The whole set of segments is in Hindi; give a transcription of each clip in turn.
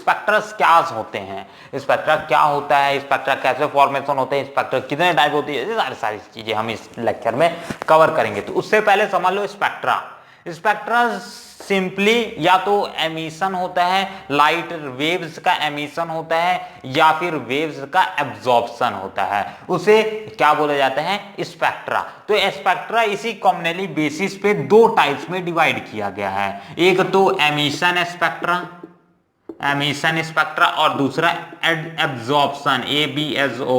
स्पेक्ट्रस क्या होते हैं, स्पेक्ट्रा क्या होता है, स्पेक्ट्रा कैसे फॉर्मेशन होते हैं, स्पेक्ट्रा कितने टाइप होती है, ये सारी चीजें हम इस लेक्चर में कवर करेंगे। तो उससे पहले समझ लो स्पेक्ट्रा। स्पेक्ट्रा सिंपली या तो एमिशन होता है, लाइट वेव्स का एमिशन होता है, या फिर वेव्स का एब्जॉर्प्शन होता है, उसे क्या बोला जाता है, स्पेक्ट्रा। तो स्पेक्ट्रा इसी कॉमनली बेसिस पे दो टाइप्स में डिवाइड किया गया है, एक तो एमिशन स्पेक्ट्रा, एमिशन स्पेक्ट्रा, और दूसरा एब्जॉर्प्शन, ABSORPTION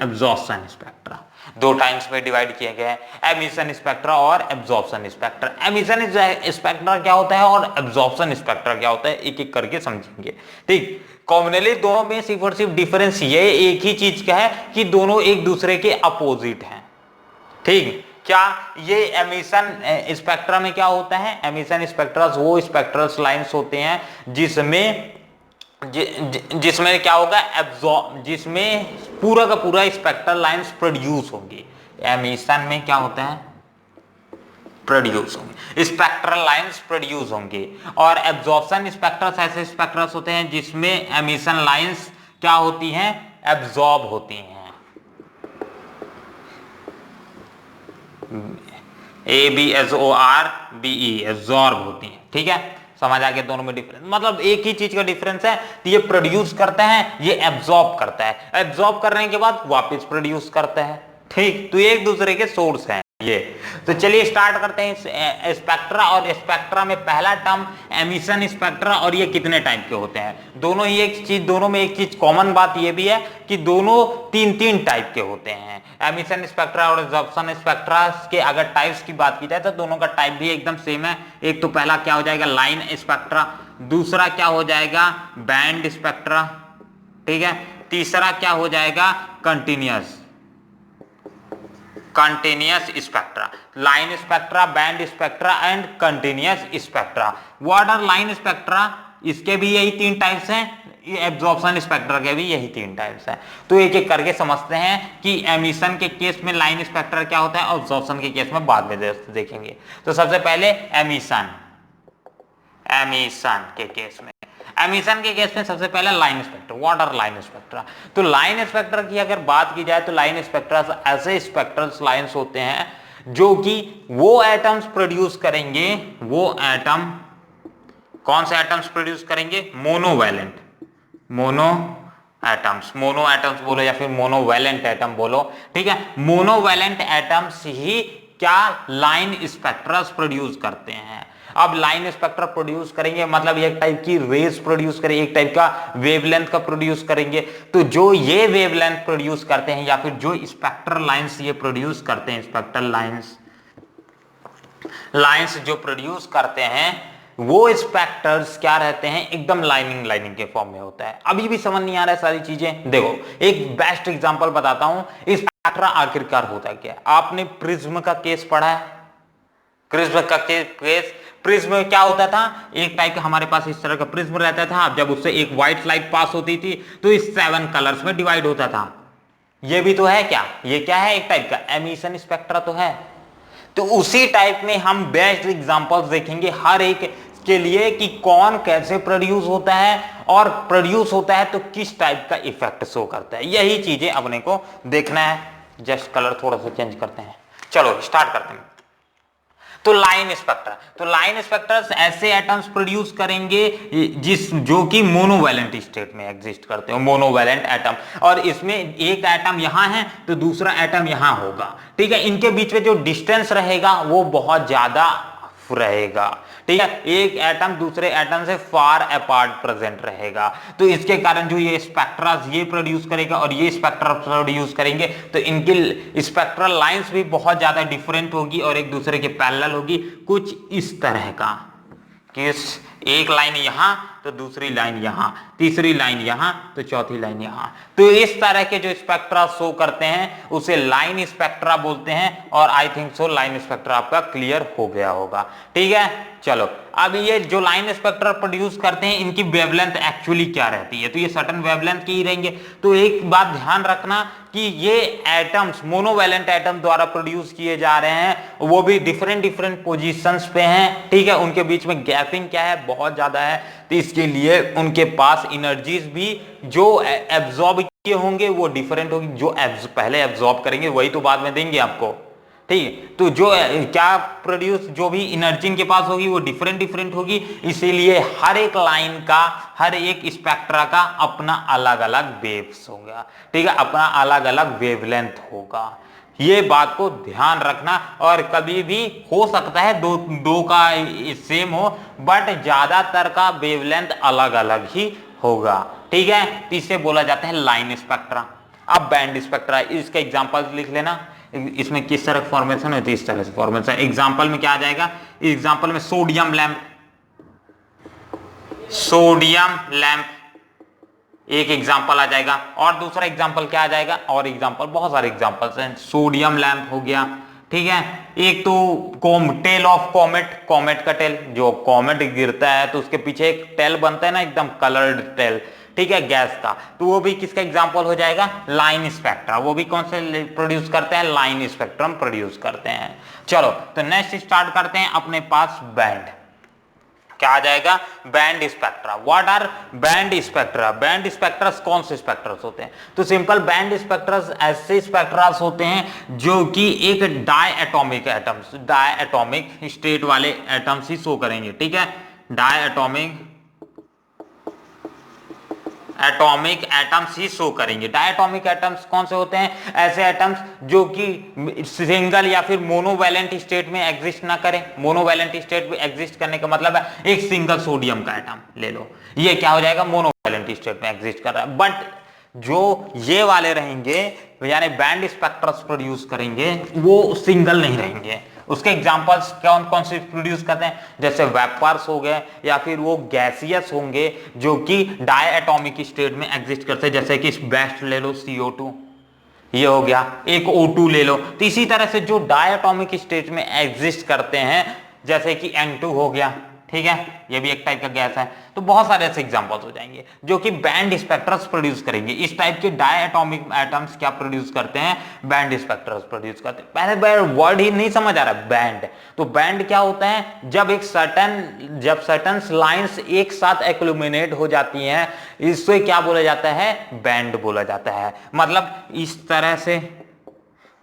एब्जॉर्प्शन स्पेक्ट्रा। दो टाइम्स में डिवाइड किए गए हैं, एमिशन स्पेक्ट्रा और एब्जॉर्प्शन स्पेक्ट्रा। एमिशन स्पेक्ट्रा क्या होता है और एब्जॉर्प्शन स्पेक्ट्रा क्या होता है, एक एक करके समझेंगे। ठीक, कॉमनली दोनों में सिर्फ और सिर्फ डिफरेंस ये एक ही चीज का है कि दोनों एक दूसरे के अपोजिट हैं। ठीक, क्या ये एमिशन स्पेक्ट्रा में क्या होता है, एमिशन स्पेक्ट्रा वो स्पेक्ट्रल लाइंस होते हैं जिसमें क्या होगा, जिसमें पूरा का पूरा स्पेक्ट्रल लाइंस प्रोड्यूस होंगी। एमिशन में क्या होता है, प्रोड्यूस होंगे, स्पेक्ट्रल लाइंस प्रोड्यूस होंगे। और एब्जॉर्प्शन स्पेक्ट्रस ऐसे स्पेक्ट्रस होते हैं जिसमें एमिशन लाइंस क्या होती हैं, एब्जॉर्ब होती हैं। ABSORBE एब्जॉर्ब होती हैं। ठीक है, समझ आ गया दोनों में डिफरेंस, मतलब एक ही चीज का डिफरेंस है, तो ये प्रोड्यूस करता है, ये एब्जॉर्ब करता है, एब्जॉर्ब करने के बाद वापस प्रोड्यूस करता है। ठीक, तो एक दूसरे के सोर्स हैं ये। तो चलिए स्टार्ट करते हैं स्पेक्ट्रा। और स्पेक्ट्रा में पहला टर्म एमिशन स्पेक्ट्रा, और ये कितने टाइप के होते हैं, दोनों ही एक चीज, दोनों में एक चीज कॉमन बात ये भी है कि दोनों तीन तीन टाइप के होते हैं। एमिशन स्पेक्ट्रा और एब्जॉर्प्शन स्पेक्ट्रा के अगर टाइप्स की बात की जाए तो दोनों का टाइप भी एकदम सेम है। एक तो पहला क्या हो जाएगा, लाइन स्पेक्ट्रा, दूसरा क्या हो जाएगा, बैंड स्पेक्ट्रा। ठीक है, तीसरा क्या हो जाएगा, continuous spectra. Line spectra, band spectra and continuous spectra. What are line spectra, इसके भी यही तीन टाइप्स हैं, एब्जॉर्प्शन स्पेक्ट्रा के भी यही तीन टाइप्स हैं। तो एक एक करके समझते हैं कि एमिशन के केस में लाइन स्पेक्ट्रा क्या होता है, एब्जॉर्प्शन के केस में बाद में देखेंगे। तो सबसे पहले एमिशन के केस में, एमिशन के केस में सबसे पहले line spectra. What are line spectra, तो लाइन स्पेक्ट्रा की अगर बात की जाए तो लाइन स्पेक्ट्रा ऐसे स्पेक्ट्रल लाइंस होते हैं जो कि वो एटम्स प्रोड्यूस करेंगे, वो एटम कौन से एटम्स प्रोड्यूस करेंगे, मोनोवैलेंट, मोनो एटम्स बोलो या फिर मोनोवैलेंट एटम बोलो। ठीक है, मोनोवैलेंट एटम्स ही क्या लाइन स्पेक्ट्रस प्रोड्यूस करते हैं। अब लाइन स्पेक्ट्रा प्रोड्यूस करेंगे मतलब एक टाइप की रेज प्रोड्यूस करेंगे, एक टाइप का वेवलेंथ का प्रोड्यूस करेंगे। तो जो ये वेवलेंथ प्रोड्यूस करते हैं या फिर जो स्पेक्ट्रल लाइंस ये प्रोड्यूस करते हैं, स्पेक्ट्रल लाइंस जो प्रोड्यूस करते हैं वो स्पेक्ट्रस क्या रहते हैं, एकदम लाइनिंग के फॉर्म में होता है। अभी भी समझ नहीं आ रहा है सारी चीजें, देखो एक बेस्ट एग्जांपल बताता हूं। स्पेक्ट्रा आखिरकार होता क्या है, आपने प्रिज्म का केस पढ़ा है, प्रिज्म का केस, प्रिज्म में क्या होता था, एक टाइप का हमारे पास इस तरह का प्रिज्म रहता था, जब उससे एक व्हाइट लाइट पास होती थी तो इस 7 कलर्स में डिवाइड होता था। ये भी तो है क्या, ये क्या है, एक टाइप का एमिशन स्पेक्ट्रा तो है। तो उसी टाइप में हम बेस्ट एग्जांपल्स देखेंगे हर एक के लिए कि कौन कैसे प्रोड्यूस होता है, और प्रोड्यूस होता है तो किस टाइप का इफेक्ट शो करता है, यही चीजें अपने को देखना है। जस्ट कलर थोड़ा सा चेंज करते हैं, चलो स्टार्ट करते हैं। तो लाइन स्पेक्ट्रा ऐसे एटम्स प्रोड्यूस करेंगे जो कि मोनोवैलेंट स्टेट में एग्जिस्ट करते हो, मोनोवैलेंट एटम। और इसमें एक एटम यहां है तो दूसरा एटम यहां होगा। ठीक है, इनके बीच में जो डिस्टेंस रहेगा वो बहुत ज्यादा रहेगा। ठीक है, एक एटम दूसरे एटम से फार अपार्ट प्रेजेंट रहेगा। तो इसके कारण जो ये स्पेक्ट्रा ये प्रोड्यूस करेगा और ये स्पेक्ट्रा प्रोड्यूस करेंगे, तो इनकी स्पेक्ट्रल लाइंस भी बहुत ज्यादा डिफरेंट होगी और एक दूसरे के पैरेलल होगी, कुछ इस तरह का कि एक लाइन यहां तो दूसरी लाइन यहां, तीसरी लाइन यहां, तो चौथी लाइन यहां। तो इस तरह के जो स्पेक्ट्रा शो करते हैं उसे लाइन स्पेक्ट्रा बोलते हैं। और I think so line spectra आपका क्लियर हो गया होगा। ठीक है, चलो अब ये जो लाइन स्पेक्ट्रा प्रोड्यूस करते हैं इनकी वेवलेंथ एक्चुअली क्या रहती है, तो ये सर्टेन वेवलेंथ की ही रहेंगे। तो एक बात ध्यान रखना कि ये एटम्स मोनोवैलेंट एटम द्वारा प्रोड्यूस किए जा रहे हैं, वो भी डिफरेंट डिफरेंट पोजीशंस पे हैं। ठीक है, उनके बीच में गैपिंग क्या है, बहुत ज्यादा है। तो इसके लिए उनके पास एनर्जीज भी जो एब्जॉर्ब किए होंगे वो डिफरेंट होगी। जो पहले एब्जॉर्ब करेंगे वही तो बाद में देंगे आपको। ठीक है, तो जो क्या प्रोड्यूस जो भी एनर्जी इनके पास होगी वो डिफरेंट डिफरेंट होगी। इसीलिए हर एक लाइन का, हर एक स्पेक्ट्रा का अपना अलग अलग वेव्स होगा। ठीक है, अपना अलग अलग वेवलेंथ होगा। ये बात को ध्यान रखना। और कभी भी हो सकता है दो का सेम हो, बट ज्यादातर का वेवलेंथ अलग अलग ही होगा। ठीक है, तो इसे बोला जाता है लाइन स्पेक्ट्रा। अब बैंड स्पेक्ट्रा, इसका एग्जांपल लिख लेना। इसमें किस तरह फॉर्मेशन होती है, इस तरह से फॉर्मेशन। एग्जांपल में क्या आ जाएगा, एग्जांपल में सोडियम लैंप, सोडियम लैंप एक एग्जांपल आ जाएगा। और दूसरा एग्जांपल क्या आ जाएगा, और एग्जांपल बहुत सारे एग्जांपल्स हैं। सोडियम लैंप हो गया। ठीक है, एक तो टेल ऑफ कॉमेट, कॉमेट का टेल, जो कॉमेट गिरता है तो उसके पीछे एक टेल बनता है ना, एकदम कलर्ड टेल। ठीक है, गैस का, तो वो भी किसका एग्जांपल हो जाएगा, लाइन स्पेक्ट्रा। वो भी कौन से प्रोड्यूस करते हैं, लाइन स्पेक्ट्रम प्रोड्यूस करते हैं। चलो तो नेक्स्ट स्टार्ट करते हैं अपने पास बैंड। क्या आ जाएगा, band spectra. What are band spectra? Band spectrums कौन से स्पेक्ट्रस होते हैं? तो सिंपल बैंड स्पेक्ट्रस ऐसे स्पेक्ट्रस होते हैं जो कि एक डायएटॉमिक एटम्स, डायएटॉमिक स्टेट वाले एटम्स ही शो करेंगे। ठीक है, डायएटॉमिक एटॉमिक एटम्स ही शो करेंगे। डायटॉमिक एटम्स कौन से होते हैं, ऐसे एटम्स जो कि सिंगल या फिर मोनोवैलेंट स्टेट में एग्जिस्ट ना करें। मोनोवैलेंट स्टेट में एग्जिस्ट करने का मतलब है एक सिंगल सोडियम का एटम ले लो, ये क्या हो जाएगा, मोनोवैलेंट स्टेट में एग्जिस्ट कर रहा है। बट जो ये वाले रहेंगे यानी बैंड स्पेक्ट्रस प्रोड्यूस करेंगे वो सिंगल नहीं रहेंगे। उसके एग्जांपल्स कौन कौन से प्रोड्यूस करते हैं, जैसे वेपर्स हो गए या फिर वो गैसियस होंगे जो कि डायएटॉमिक स्टेट में एग्जिस्ट करते हैं। जैसे कि बेस्ट ले लो CO2, ये हो गया। एक O2 ले लो। तो इसी तरह से जो डायएटॉमिक स्टेट में एग्जिस्ट करते हैं जैसे कि N2 हो गया। ठीक है, ये भी एक टाइप का गैस है। तो बहुत सारे ऐसे एग्जांपल्स हो जाएंगे जो कि बैंड स्पेक्ट्रस प्रोड्यूस करेंगे। इस टाइप के डायएटॉमिक एटम्स क्या प्रोड्यूस करते हैं, बैंड स्पेक्ट्रस प्रोड्यूस करते हैं। पहले वर्ड ही नहीं समझ आ रहा, बैंड। तो बैंड क्या होता है, जब सर्टेन लाइंस एक साथ एक्लुमिनेट हो जाती हैं, इससे क्या बोला जाता है, बैंड बोला जाता है। मतलब इस तरह से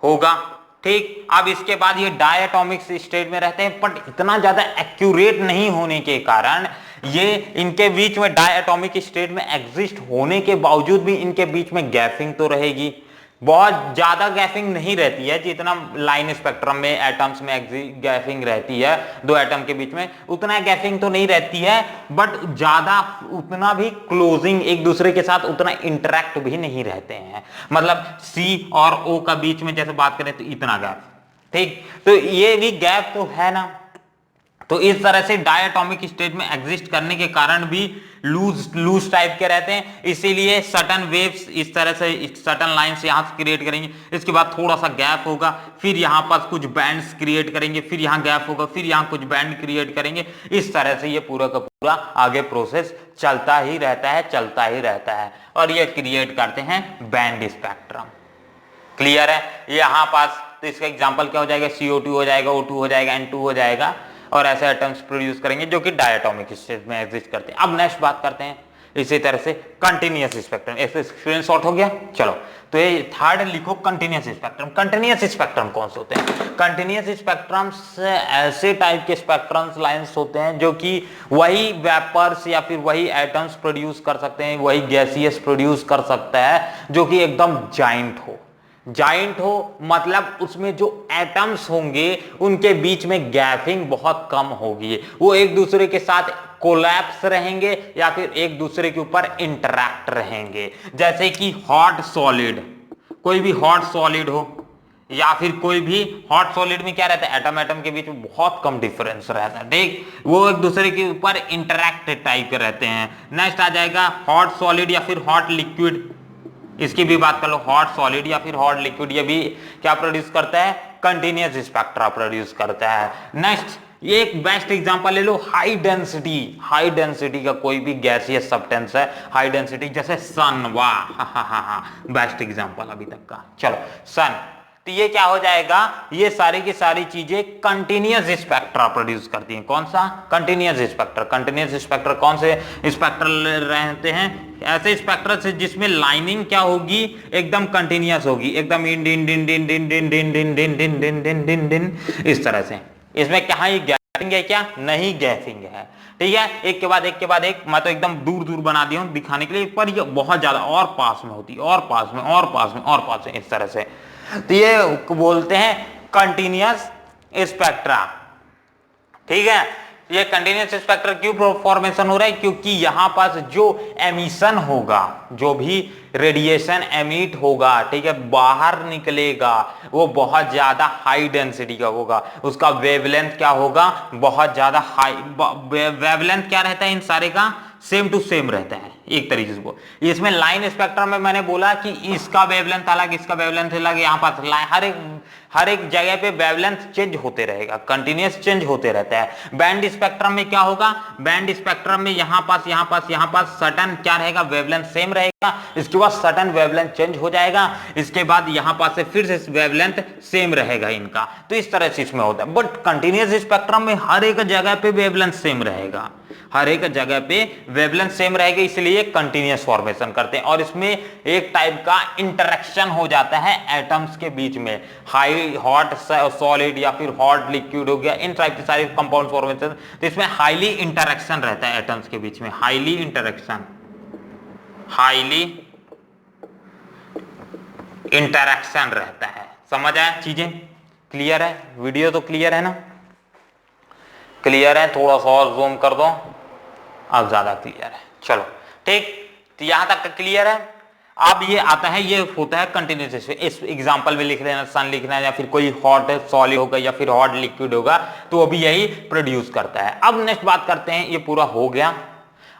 होगा। ठीक, अब इसके बाद ये डायएटॉमिक स्टेट में रहते हैं, बट इतना ज्यादा एक्यूरेट नहीं होने के कारण ये इनके बीच में डायएटॉमिक स्टेट में एग्जिस्ट होने के बावजूद भी इनके बीच में गैपिंग तो रहेगी। बहुत ज्यादा गैपिंग नहीं रहती है जितना लाइन स्पेक्ट्रम में एटम्स में गैपिंग रहती है, दो एटम के बीच में उतना गैपिंग तो नहीं रहती है, बट ज्यादा उतना भी क्लोजिंग एक दूसरे के साथ उतना इंटरेक्ट भी नहीं रहते हैं। मतलब C और O का बीच में जैसे बात करें तो इतना गैप। ठीक, तो ये भी गैप तो है ना। तो इस तरह से डायएटॉमिक स्टेट में एग्जिस्ट करने के कारण भी लूज टाइप के रहते हैं। इसीलिए सर्टेन वेव्स इस तरह से सर्टेन लाइंस यहां से क्रिएट करेंगे, इसके बाद थोड़ा सा गैप होगा, फिर यहां पर कुछ बैंड्स क्रिएट करेंगे, फिर यहां गैप होगा, फिर यहां कुछ बैंड क्रिएट करेंगे। इस तरह से ये पूरा का पूरा आगे प्रोसेस चलता ही रहता है, चलता ही रहता है। और ये क्रिएट करते हैं बैंड स्पेक्ट्रम। क्लियर है यहां पास? तो इसका एग्जाम्पल क्या हो जाएगा, CO2 हो जाएगा, O2 हो जाएगा, N2 हो जाएगा। और ऐसे एटम्स प्रोड्यूस करेंगे जो कि डायएटॉमिक स्टेट में एग्जिस्ट करते हैं। अब नेक्स्ट बात करते हैं इसी तरह से कंटीन्यूअस स्पेक्ट्रम। एक्सपीरियंस शॉर्ट हो गया। चलो तो ये थर्ड लिखो, कंटीन्यूअस स्पेक्ट्रम। कंटीन्यूअस स्पेक्ट्रम कौन से होते हैं? कंटीन्यूअस स्पेक्ट्रम्स ऐसे टाइप के स्पेक्ट्रम्स लाइंस होते हैं जो कि वही वेपर्स या फिर वही एटम्स प्रोड्यूस कर सकते हैं, वही गैसियस प्रोड्यूस कर सकता है जो कि एकदम जाइंट हो। जाइंट हो मतलब उसमें जो एटम्स होंगे उनके बीच में गैपिंग बहुत कम होगी, वो एक दूसरे के साथ कोलैप्स रहेंगे या फिर एक दूसरे के ऊपर इंटरैक्ट रहेंगे। जैसे कि हॉट सॉलिड, कोई भी हॉट सॉलिड हो, या फिर कोई भी हॉट सॉलिड में क्या रहता है, एटम एटम के बीच में बहुत कम डिफरेंस रहता है, ठीक, वो एक दूसरे के ऊपर इंटरैक्ट टाइप के रहते हैं। नेक्स्ट आ जाएगा हॉट सॉलिड या फिर हॉट लिक्विड, इसकी भी बात कर लो, हॉट सॉलिड या फिर हॉट लिक्विड, ये भी क्या प्रोड्यूस करता है, कंटिन्यूअस स्पेक्ट्रा प्रोड्यूस करता है। नेक्स्ट ये एक बेस्ट एग्जांपल ले लो, हाई डेंसिटी का कोई भी गैसियस सब्सटेंस है, हाई डेंसिटी जैसे सन, वाह बेस्ट एग्जांपल अभी तक का। चलो सन, तो ये क्या हो जाएगा, ये सारी की सारी चीजें कंटिन्यूअस स्पेक्ट्रा प्रोड्यूस करती हैं। कौन सा, कंटिन्यूअस स्पेक्ट्रा। कंटिन्यूअस स्पेक्ट्रा कौन से स्पेक्ट्रल रहते हैं, ऐसे स्पेक्ट्रा से जिसमें लाइनिंग क्या होगी, एकदम कंटिन्यूअस होगी, एकदम इन दिन दिन दिन दिन दिन दिन दिन दिन दिन दिन दिन दिन दिन इस तरह से। इसमें क्या ही गैपिंग है, क्या नहीं गैपिंग है, ठीक है, एक के बाद एक के बाद एक। मैं तो एकदम दूर दूर बना दिया हूं दिखाने के लिए, पर ये बहुत ज्यादा और पास में होती, और पास में और पास में और पास में, इस तरह से। तो ये बोलते हैं कंटिन्यूअस स्पेक्ट्रा, ठीक है। ये कंटिन्यूअस स्पेक्ट्रा क्यों फॉर्मेशन हो रहा है, क्योंकि यहां पास जो एमिशन होगा, जो भी रेडिएशन एमिट होगा, ठीक है, बाहर निकलेगा, वो बहुत ज्यादा हाई डेंसिटी का होगा, उसका वेवलेंथ क्या होगा, बहुत ज्यादा हाई। वेवलेंथ क्या रहता है इन सारे का, सेम टू सेम रहता है एक तरीके से। वो इसमें लाइन स्पेक्ट्रम में मैंने बोला कि इसका वेवलेंथ अलग, इसका वेवलेंथ अलग, यहाँ पास हर एक जगह पे वेवलेंथ चेंज होते रहेगा, कंटिन्यूअस चेंज होते रहता है। बैंड स्पेक्ट्रम में क्या होगा, बैंड स्पेक्ट्रम में यहाँ पास सटन क्या रहेगा, वेवलेंथ सेम रहेगा, इसके बाद सटन वेवलेंथ चेंज हो जाएगा, इसके बाद यहाँ पास से फिर से वेवलेंथ सेम रहेगा इनका। तो इस तरह से इसमें होता है। बट कंटिन्यूअस स्पेक्ट्रम में हर एक जगह पे वेवलेंथ सेम रहेगा, हर एक जगह पे वेवलेंथ सेम रहेगा, इसलिए कंटिन्यूअस फॉर्मेशन करते हैं। और इसमें एक टाइप का इंटरेक्शन हो जाता है एटम्स के बीच में, हाई हॉट सॉलिड या फिर हॉट लिक्विड हो गया, इन टाइप के सारे कंपाउंड फॉर्मेशन। तो इसमें हाईली इंटरेक्शन रहता है एटम्स के बीच में, हाईली इंटरेक्शन रहता है। समझ आया, चीजें क्लियर है, वीडियो तो क्लियर है ना, क्लियर है, थोड़ा सा और जूम कर दो, अब ज्यादा क्लियर है। चलो ठीक, तो यहां तक क्लियर है। अब ये आता है, ये होता है कंटिन्यूअस। इस एग्जांपल में लिख लेना, सन लिखना है, या फिर कोई हॉट सॉलिड होगा या फिर हॉट लिक्विड होगा, तो वो भी यही प्रोड्यूस करता है। अब नेक्स्ट बात करते हैं, ये पूरा हो गया,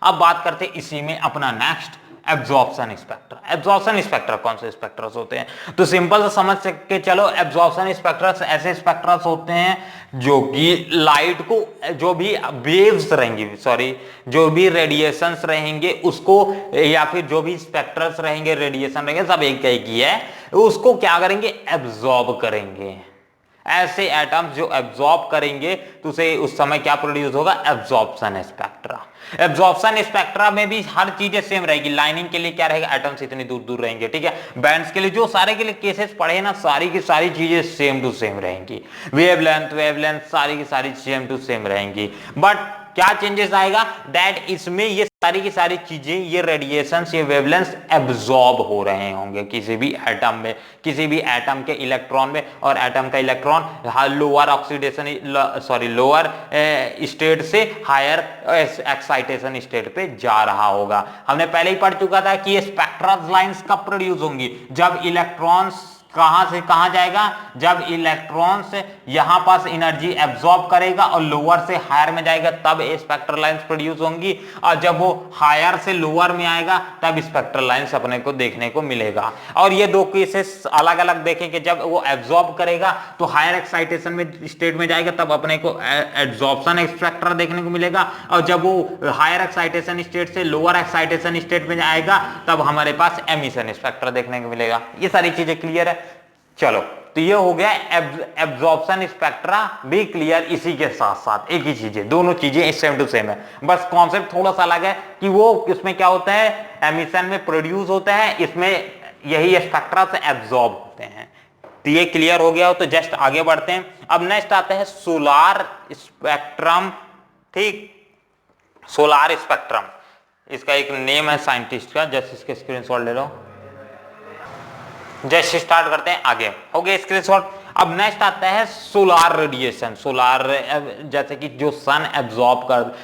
अब बात करते हैं इसी में अपना next absorption spectra. Absorption spectra कौन से स्पेक्ट्रस होते हैं, तो सिंपल से समझ के चलो, एब्जॉर्प्शन स्पेक्ट्रस ऐसे स्पेक्ट्रस होते हैं जो कि लाइट को, जो भी वेव्स रहेंगी, सॉरी, जो भी रेडिएशंस रहेंगे उसको, या फिर जो भी स्पेक्ट्रस रहेंगे, रेडिएशन रहेंगे, सब एक ही है, उसको क्या करेंगे, एब्जॉर्ब करेंगे। ऐसे एटम्स जो एब्जॉर्ब करेंगे तो उसे उस समय क्या प्रोड्यूस होगा, एब्जॉर्प्शन स्पेक्ट्रा। एब्जॉर्प्शन स्पेक्ट्रा में भी हर चीजें सेम रहेगी। लाइनिंग के लिए क्या रहेगा, एटम्स इतनी दूर दूर रहेंगे, ठीक है। बैंड्स के लिए जो सारे के लिए केसेस पढ़े ना, सारी की सारी चीजें सेम टू सेम रहेंगी। वेवलेंथ सारी की सारी सेम टू सेम रहेंगी। बट क्या चेंजेस आएगा, दैट इसमें ये सारी की सारी चीजें, ये रेडिएशंस, ये वेवलेंथ एब्जॉर्ब हो रहे होंगे किसी भी एटम में, किसी भी एटम के इलेक्ट्रॉन में, और एटम का electron lower oxidation, sorry lower state से हायर एक्साइटेशन स्टेट पे जा रहा होगा। हमने पहले ही पढ़ चुका था कि ये स्पेक्ट्रल लाइंस कब प्रोड्यूस होंगी, जब इलेक्ट्रॉन्स कहां से कहां जाएगा, जब इलेक्ट्रॉन्स यहां पास एनर्जी एब्जॉर्ब करेगा और लोअर से हायर में जाएगा, तब स्पेक्ट्रल लाइंस प्रोड्यूस होंगी। और जब वो हायर से लोअर में आएगा तब स्पेक्ट्रल लाइंस अपने को देखने को मिलेगा। और ये दो केसेस अलग अलग देखेंगे, जब वो एब्जॉर्ब करेगा तो हायर एक्साइटेशन में स्टेट में जाएगा, तब अपने को एब्जॉर्प्शन स्पेक्ट्रा देखने को मिलेगा। और जब वो हायर एक्साइटेशन स्टेट से लोअर एक्साइटेशन स्टेट में आएगा, तब हमारे पास एमिशन स्पेक्ट्रा देखने को मिलेगा। ये सारी चीजें क्लियर है। चलो, तो ये हो गया एब्जॉर्प्शन स्पेक्ट्रा भी क्लियर। इसी के साथ साथ एक ही चीज है, दोनों चीजें सेम टू सेम है, बस कॉन्सेप्ट थोड़ा सा अलग है कि वो इसमें क्या होता है, एमिशन में प्रोड्यूस होता है, इसमें यही स्पेक्ट्रा से एब्जॉर्ब होते हैं। तो ये क्लियर हो गया हो तो जस्ट आगे बढ़ते हैं। अब नेक्स्ट आता है सोलार स्पेक्ट्रम, ठीक, सोलार स्पेक्ट्रम, इसका एक नेम है साइंटिस्ट का, जस्ट इसके स्क्रीनशॉट ले लो। जैसे स्टार्ट करते हैं, आगे हो गया स्क्रीनशॉट। अब नेक्स्ट आता है सोलार रेडिएशन। सोलार जैसे कि जो सन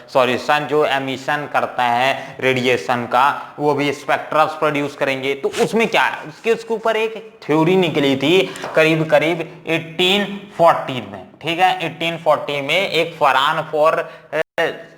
सन जो एमिशन करता है रेडिएशन का, वो भी स्पेक्ट्रस प्रोड्यूस करेंगे। तो उसमें क्या है, उसके ऊपर एक थ्योरी निकली थी करीब करीब 1840 में, ठीक है। 1840 में एक फरान फॉर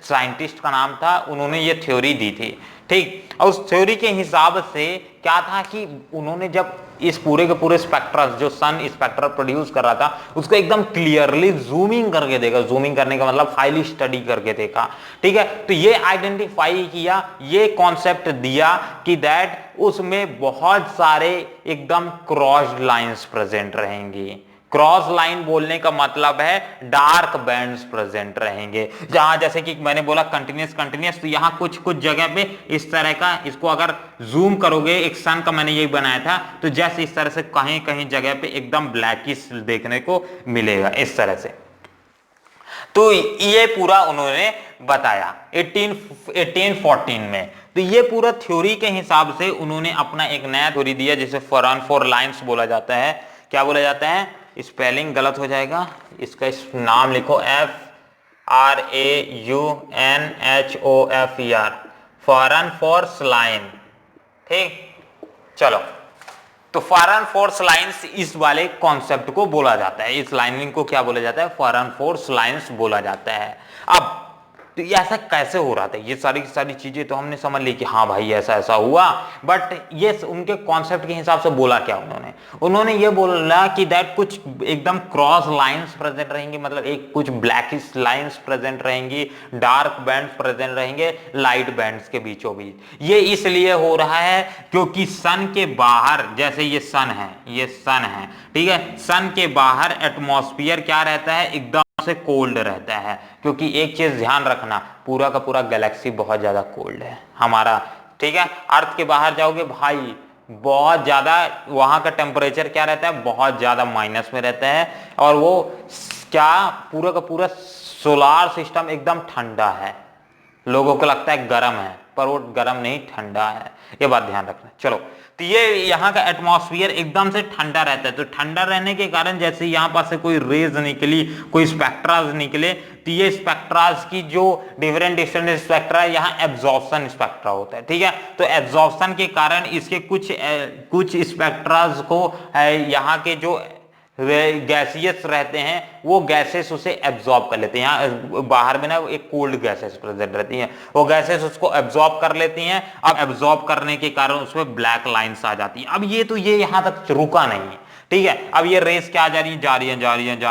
साइंटिस्ट का नाम था, उन्होंने ये थ्योरी दी थी, ठीक। और उस थ्योरी के हिसाब से क्या था कि उन्होंने जब इस पूरे के पूरे स्पेक्ट्रस जो सन स्पेक्ट्रम प्रोड्यूस कर रहा था उसको एकदम क्लियरली जूमिंग करके देखा। जूमिंग करने का मतलब हाईली स्टडी करके देखा, ठीक है। तो ये आइडेंटिफाई किया, ये कॉन्सेप्ट दिया कि दैट उसमें बहुत सारे एकदम क्रॉस लाइंस प्रेजेंट रहेंगी। क्रॉस लाइन बोलने का मतलब है डार्क बैंड्स प्रेजेंट रहेंगे। जहां जैसे कि मैंने बोला कंटिन्यूस, तो यहां कुछ कुछ जगह पे इस तरह का, इसको अगर जूम करोगे, एक सन का मैंने यही बनाया था, तो जैसे इस तरह से कहीं कहीं जगह पे एकदम ब्लैकिश देखने को मिलेगा इस तरह से। तो ये पूरा उन्होंने बताया 1814 में। तो ये पूरा थ्योरी के हिसाब से उन्होंने अपना एक नया थ्योरी दिया जिसे फरान फॉर लाइंस बोला जाता है। क्या बोला जाता है, स्पेलिंग गलत हो जाएगा, इसका नाम लिखो FRAUNHOFER, फॉरन फोर्स लाइन, ठीक। चलो, तो फॉरन फोर्स लाइंस इस वाले कॉन्सेप्ट को बोला जाता है, इस लाइनिंग को क्या बोला जाता है, फॉरन फोर्स लाइंस बोला जाता है। अब तो ये ऐसा कैसे हो रहा था, ये सारी चीजें तो हमने समझ ली कि हाँ भाई ऐसा ऐसा हुआ, बट ये उनके कॉन्सेप्ट के हिसाब से बोला क्या उन्होंने ये बोला कि दैट कुछ एकदम क्रॉस लाइंस प्रेजेंट रहेंगी, मतलब एक कुछ ब्लैकिश लाइंस प्रेजेंट रहेंगी, डार्क बैंड्स प्रेजेंट रहेंगे लाइट बैंड्स के बीचों बीच। ये इसलिए हो रहा है क्योंकि सन के बाहर, जैसे ये सन है, ठीक है, सन के बाहर एटमॉस्फेयर क्या रहता है, एकदम से कोल्ड रहता है। क्योंकि एक चीज ध्यान रखना, पूरा का पूरा गैलेक्सी बहुत ज्यादा कोल्ड है हमारा, ठीक है। अर्थ के बाहर जाओगे भाई, बहुत ज्यादा वहां का टेम्परेचर क्या रहता है, बहुत ज्यादा माइनस में रहता है। और वो क्या पूरा का पूरा सोलार सिस्टम एकदम ठंडा है, लोगों को लगता है गर्म है, पर वो गर्म नहीं, ठंडा है, ये बात ध्यान रखना। चलो, तो ये यहाँ का एटमॉस्फेयर एकदम से ठंडा रहता है। तो ठंडा रहने के कारण जैसे यहाँ पास से कोई रेज निकली, कोई स्पेक्ट्राज निकले, तो ये स्पेक्ट्राज की जो डिफरेंट स्पेक्ट्रा, यहाँ एब्जॉर्प्शन स्पेक्ट्रा होता है, ठीक है। तो एब्जॉर्प्शन के कारण इसके कुछ स्पेक्ट्राज को यहाँ के जो गैसियस रहते हैं, वो गैसेस उसे एब्जॉर्ब कर लेते हैं। यहाँ बाहर में ना एक कोल्ड गैसेस प्रेजेंट रहती हैं, वो गैसेस उसको एब्जॉर्ब कर लेती हैं। अब एब्जॉर्ब करने के कारण उसमें ब्लैक लाइंस आ जाती हैं। अब ये तो ये यहाँ तक रुका नहीं है, ठीक है। अब ये रेस क्या जा रही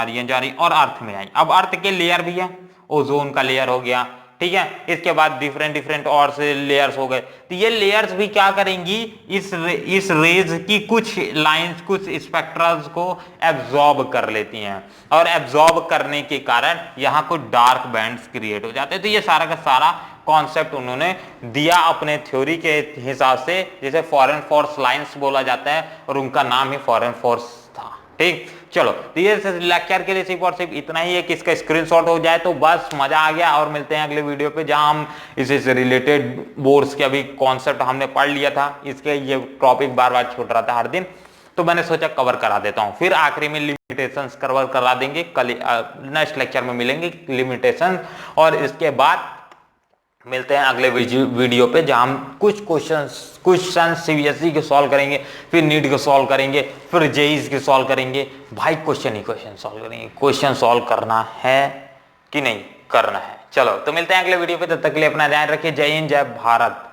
है और अर्थ में आई। अब अर्थ के लेयर भी है, ओजोन का लेयर हो गया, ठीक है। इसके बाद डिफरेंट और से लेयर्स हो गए। तो ये लेयर्स भी क्या करेंगी, इस रेज की कुछ लाइंस, कुछ स्पेक्ट्रल्स को एब्जॉर्ब कर लेती हैं, और एब्जॉर्ब करने के कारण यहाँ कुछ डार्क बैंड्स क्रिएट हो जाते हैं। तो ये सारा का सारा कॉन्सेप्ट उन्होंने दिया अपने थ्योरी के हिसाब से, जिसे फॉरेन फोर्स लाइंस बोला जाता है, और उनका नाम ही फॉरेन फोर्स था, ठीक। चलो, तो ये लेक्चर के लिए सिर्फ और सिर्फ इतना ही है कि इसका स्क्रीनशॉट हो जाए तो बस मजा आ गया। और मिलते हैं अगले वीडियो पे, जहां हम इससे रिलेटेड बोर्ड्स के अभी कॉन्सेप्ट हमने पढ़ लिया था, इसके ये टॉपिक बार बार छूट रहा था हर दिन, तो मैंने सोचा कवर करा देता हूं। फिर आखिरी में लिमिटेशंस कवर करा देंगे, कल नेक्स्ट लेक्चर में मिलेंगे लिमिटेशन। और इसके बाद मिलते हैं अगले वीडियो पे, जहां हम कुछ क्वेश्चन सीबीएसई के सॉल्व करेंगे, फिर नीट के सॉल्व करेंगे, फिर जेईई के सॉल्व करेंगे। भाई क्वेश्चन सॉल्व करेंगे, क्वेश्चन सॉल्व करना है कि नहीं करना है। चलो, तो मिलते हैं अगले वीडियो पे, तब तक के लिए अपना ध्यान रखिए। जय हिंद, जय भारत।